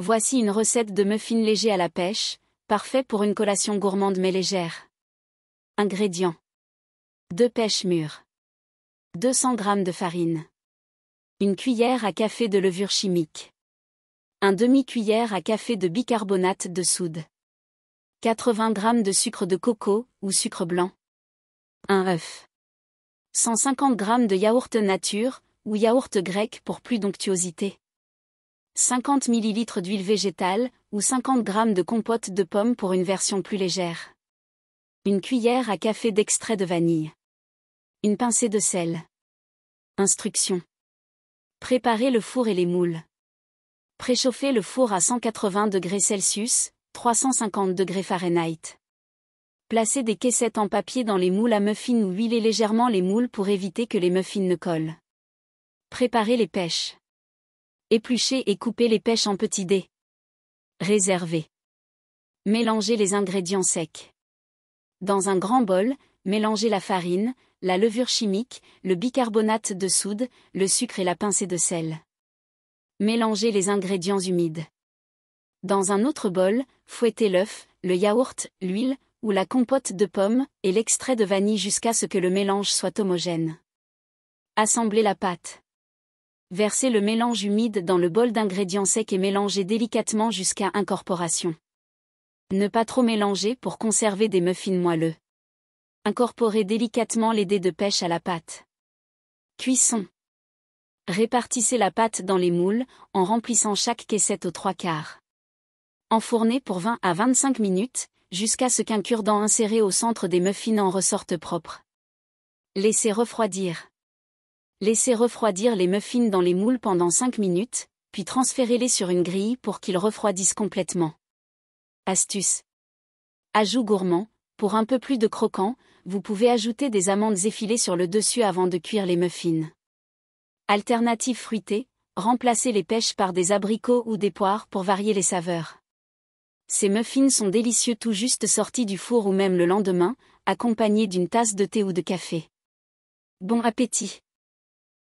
Voici une recette de muffins légers à la pêche, parfait pour une collation gourmande mais légère. Ingrédients. 2 pêches mûres. 200 g de farine. 1 cuillère à café de levure chimique. 1 demi-cuillère à café de bicarbonate de soude. 80 g de sucre de coco ou sucre blanc. 1 œuf. 150 g de yaourt nature ou yaourt grec pour plus d'onctuosité. 50 ml d'huile végétale ou 50 g de compote de pommes pour une version plus légère. 1 cuillère à café d'extrait de vanille. 1 pincée de sel. Instructions. Préparez le four et les moules. Préchauffez le four à 180 degrés Celsius, 350 degrés Fahrenheit. Placez des caissettes en papier dans les moules à muffins ou huilez légèrement les moules pour éviter que les muffins ne collent. Préparez les pêches. Épluchez et coupez les pêches en petits dés. Réservez. Mélangez les ingrédients secs. Dans un grand bol, mélangez la farine, la levure chimique, le bicarbonate de soude, le sucre et la pincée de sel. Mélangez les ingrédients humides. Dans un autre bol, fouettez l'œuf, le yaourt, l'huile, ou la compote de pommes, et l'extrait de vanille jusqu'à ce que le mélange soit homogène. Assemblez la pâte. Versez le mélange humide dans le bol d'ingrédients secs et mélangez délicatement jusqu'à incorporation. Ne pas trop mélanger pour conserver des muffins moelleux. Incorporez délicatement les dés de pêche à la pâte. Cuisson. Répartissez la pâte dans les moules, en remplissant chaque caissette aux 3/4. Enfournez pour 20 à 25 minutes, jusqu'à ce qu'un cure-dent inséré au centre des muffins en ressorte propre. Laissez refroidir. Laissez refroidir les muffins dans les moules pendant 5 minutes, puis transférez-les sur une grille pour qu'ils refroidissent complètement. Astuce. Ajout gourmand, pour un peu plus de croquant, vous pouvez ajouter des amandes effilées sur le dessus avant de cuire les muffins. Alternative fruitée, remplacez les pêches par des abricots ou des poires pour varier les saveurs. Ces muffins sont délicieux tout juste sortis du four ou même le lendemain, accompagnés d'une tasse de thé ou de café. Bon appétit!